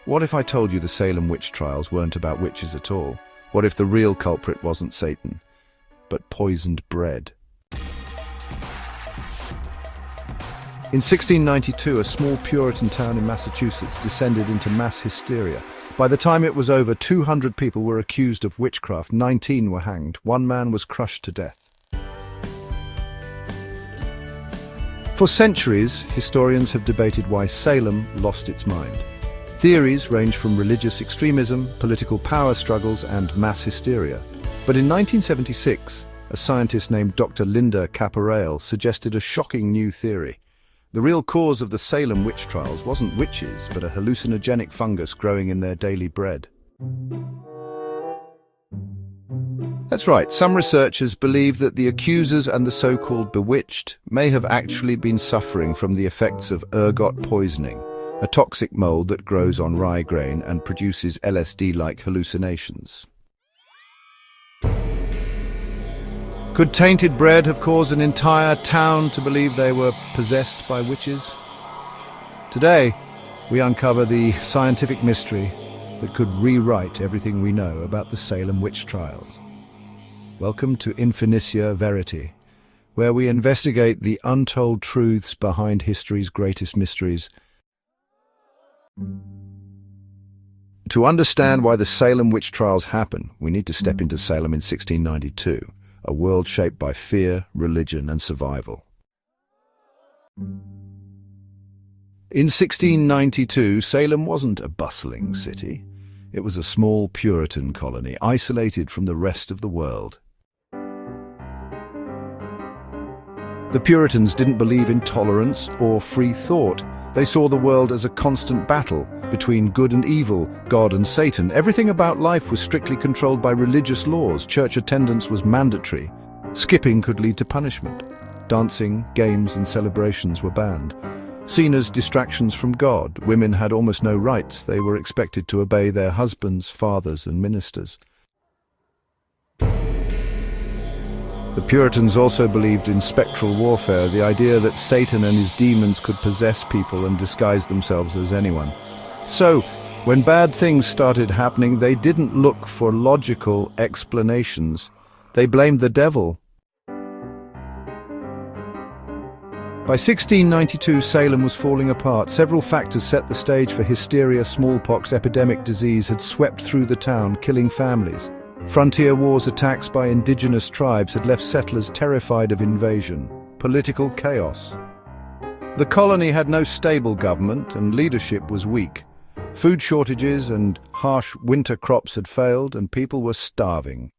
What if I told you the Salem Witch Trials weren't about witches at all? What if the real culprit wasn't Satan, but poisoned bread? In 1692, a small Puritan town in Massachusetts descended into mass hysteria. By the time it was over, 200 people were accused of witchcraft, 19 were hanged, one man was crushed to death. For centuries, historians have debated why Salem lost its mind. Theories range from religious extremism, political power struggles, and mass hysteria. But in 1976, a scientist named Dr. Linda Caporael suggested a shocking new theory. The real cause of the Salem witch trials wasn't witches, but a hallucinogenic fungus growing in their daily bread. That's right, some researchers believe that the accusers and the so-called bewitched may have actually been suffering from the effects of ergot poisoning, a toxic mold that grows on rye grain and produces LSD-like hallucinations. Could tainted bread have caused an entire town to believe they were possessed by witches? Today, we uncover the scientific mystery that could rewrite everything we know about the Salem witch trials. Welcome to Infinitia, Verity, where we investigate the untold truths behind history's greatest mysteries. To understand why the Salem witch trials happen, we need to step into Salem in 1692, a world shaped by fear, religion, and survival. In 1692, Salem wasn't a bustling city. It was a small Puritan colony, isolated from the rest of the world. The Puritans didn't believe in tolerance or free thought. They saw the world as a constant battle between good and evil, God and Satan. Everything about life was strictly controlled by religious laws. Church attendance was mandatory. Skipping could lead to punishment. Dancing, games, and celebrations were banned. Seen as distractions from God, women had almost no rights. They were expected to obey their husbands, fathers, and ministers. The Puritans also believed in spectral warfare, the idea that Satan and his demons could possess people and disguise themselves as anyone. So, when bad things started happening, they didn't look for logical explanations. They blamed the devil. By 1692, Salem was falling apart. Several factors set the stage for hysteria. Smallpox epidemic disease had swept through the town, killing families. Frontier wars, attacks by indigenous tribes had left settlers terrified of invasion. Political chaos. The colony had no stable government and leadership was weak. Food shortages and harsh winter crops had failed and people were starving.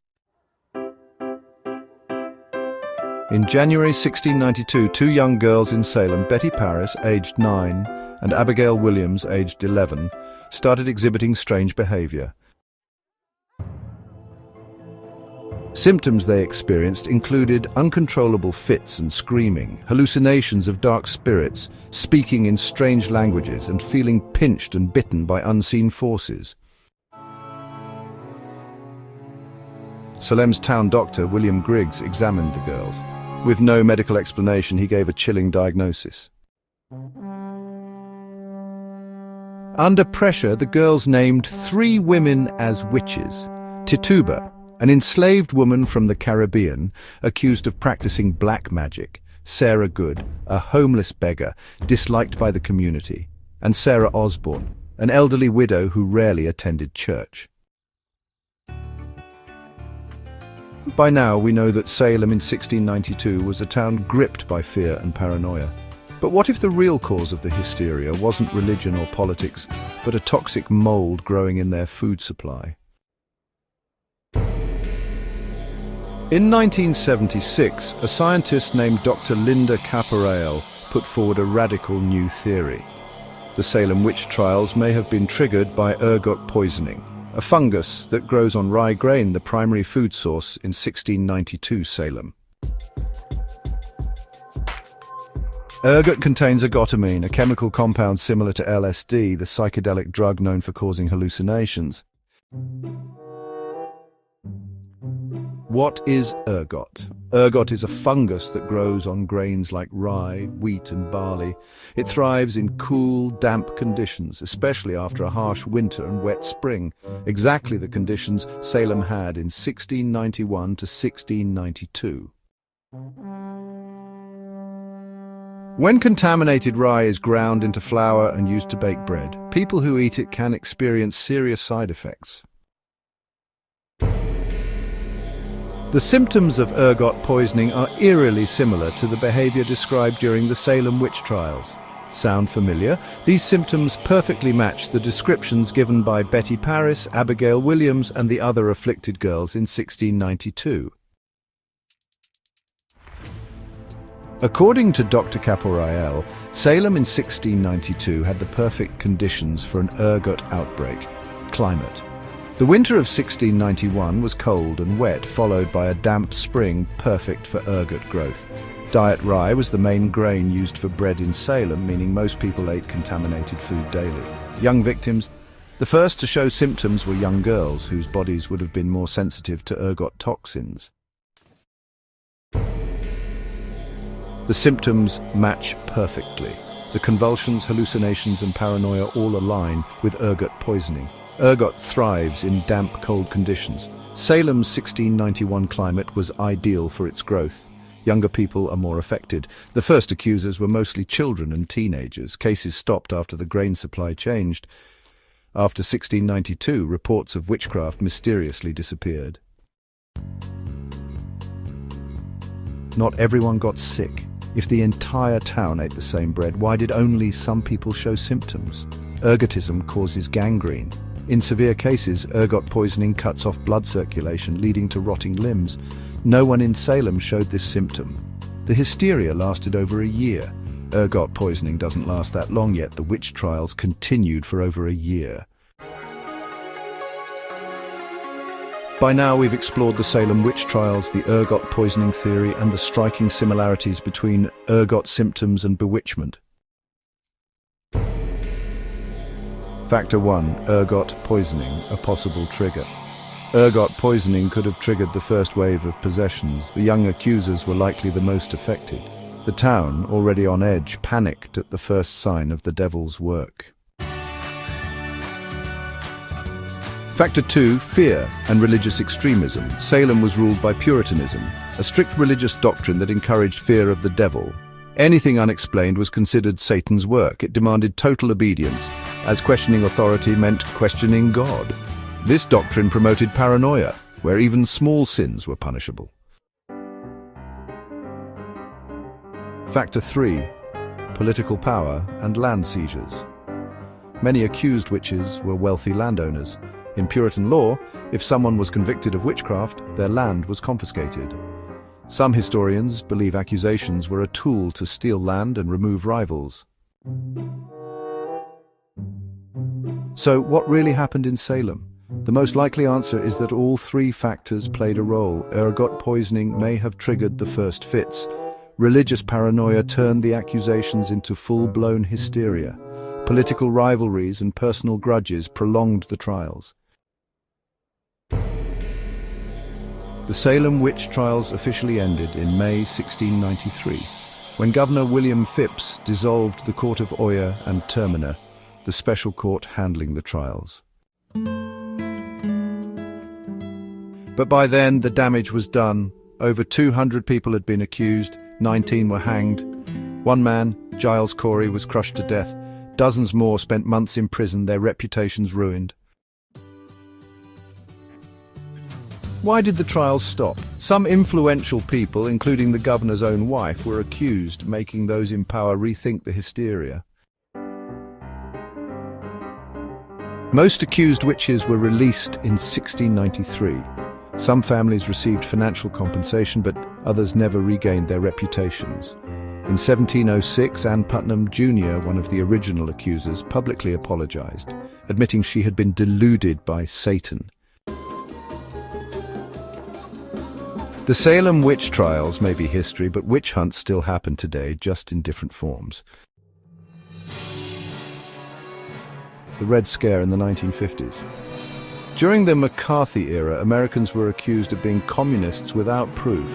In January 1692, two young girls in Salem, Betty Paris, aged 9, and Abigail Williams, aged 11, started exhibiting strange behavior. Symptoms they experienced included uncontrollable fits and screaming, hallucinations of dark spirits, speaking in strange languages, and feeling pinched and bitten by unseen forces. Salem's town doctor, William Griggs, examined the girls. With no medical explanation, he gave a chilling diagnosis. Under pressure, the girls named 3 women as witches. Tituba, an enslaved woman from the Caribbean accused of practicing black magic; Sarah Good, a homeless beggar disliked by the community; and Sarah Osborne, an elderly widow who rarely attended church. By now, we know that Salem in 1692 was a town gripped by fear and paranoia. But what if the real cause of the hysteria wasn't religion or politics, but a toxic mold growing in their food supply? In 1976, a scientist named Dr. Linda Caporael put forward a radical new theory. The Salem witch trials may have been triggered by ergot poisoning, a fungus that grows on rye grain, the primary food source in 1692 Salem. Ergot contains ergotamine, a chemical compound similar to LSD, the psychedelic drug known for causing hallucinations. What is ergot? Ergot is a fungus that grows on grains like rye, wheat and barley. It thrives in cool, damp conditions, especially after a harsh winter and wet spring, exactly the conditions Salem had in 1691 to 1692. When contaminated rye is ground into flour and used to bake bread, people who eat it can experience serious side effects. The symptoms of ergot poisoning are eerily similar to the behavior described during the Salem Witch Trials. Sound familiar? These symptoms perfectly match the descriptions given by Betty Paris, Abigail Williams, and the other afflicted girls in 1692. According to Dr. Caporael, Salem in 1692 had the perfect conditions for an ergot outbreak. Climate. The winter of 1691 was cold and wet, followed by a damp spring perfect for ergot growth. Diet rye was the main grain used for bread in Salem, meaning most people ate contaminated food daily. Young victims. The first to show symptoms were young girls, whose bodies would have been more sensitive to ergot toxins. The symptoms match perfectly. The convulsions, hallucinations and paranoia all align with ergot poisoning. Ergot thrives in damp, cold conditions. Salem's 1691 climate was ideal for its growth. Younger people are more affected. The first accusers were mostly children and teenagers. Cases stopped after the grain supply changed. After 1692, reports of witchcraft mysteriously disappeared. Not everyone got sick. If the entire town ate the same bread, why did only some people show symptoms? Ergotism causes gangrene. In severe cases, ergot poisoning cuts off blood circulation, leading to rotting limbs. No one in Salem showed this symptom. The hysteria lasted over a year. Ergot poisoning doesn't last that long yet. The witch trials continued for over a year. By now we've explored the Salem Witch Trials, the ergot poisoning theory, and the striking similarities between ergot symptoms and bewitchment. Factor 1. Ergot poisoning, a possible trigger. Ergot poisoning could have triggered the first wave of possessions. The young accusers were likely the most affected. The town, already on edge, panicked at the first sign of the devil's work. Factor 2. Fear and religious extremism. Salem was ruled by Puritanism, a strict religious doctrine that encouraged fear of the devil. Anything unexplained was considered Satan's work. It demanded total obedience, as questioning authority meant questioning God. This doctrine promoted paranoia, where even small sins were punishable. Factor 3. Political power and land seizures. Many accused witches were wealthy landowners. In Puritan law, if someone was convicted of witchcraft, their land was confiscated. Some historians believe accusations were a tool to steal land and remove rivals. So, what really happened in Salem? The most likely answer is that all three factors played a role. Ergot poisoning may have triggered the first fits. Religious paranoia turned the accusations into full-blown hysteria. Political rivalries and personal grudges prolonged the trials. The Salem Witch Trials officially ended in May 1693, when Governor William Phips dissolved the Court of Oyer and Terminer, the special court handling the trials. But by then, the damage was done. Over 200 people had been accused, 19 were hanged. One man, Giles Corey, was crushed to death. Dozens more spent months in prison, their reputations ruined. Why did the trials stop? Some influential people, including the governor's own wife, were accused, making those in power rethink the hysteria. Most accused witches were released in 1693. Some families received financial compensation, but others never regained their reputations. In 1706, Anne Putnam Jr., one of the original accusers, publicly apologized, admitting she had been deluded by Satan. The Salem Witch Trials may be history, but witch hunts still happen today, just in different forms. The Red Scare in the 1950s. During the McCarthy era, Americans were accused of being communists without proof,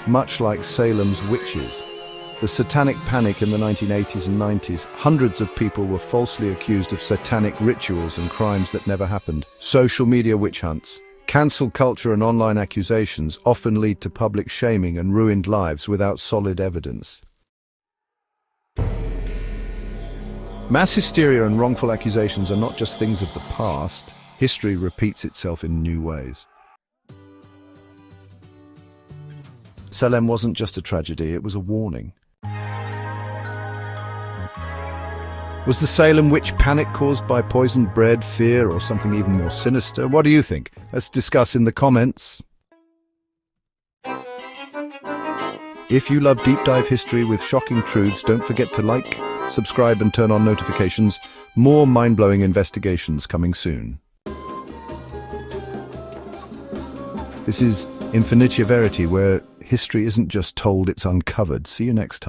much like Salem's witches. The satanic panic in the 1980s and 90s, hundreds of people were falsely accused of satanic rituals and crimes that never happened. Social media witch hunts, cancel culture and online accusations often lead to public shaming and ruined lives without solid evidence. Mass hysteria and wrongful accusations are not just things of the past. History repeats itself in new ways. Salem wasn't just a tragedy, it was a warning. Was the Salem witch panic caused by poisoned bread, fear, or something even more sinister? What do you think? Let's discuss in the comments. If you love deep dive history with shocking truths, don't forget to like, subscribe and turn on notifications. More mind-blowing investigations coming soon. This is Infinitia Verity, where history isn't just told, it's uncovered. See you next time.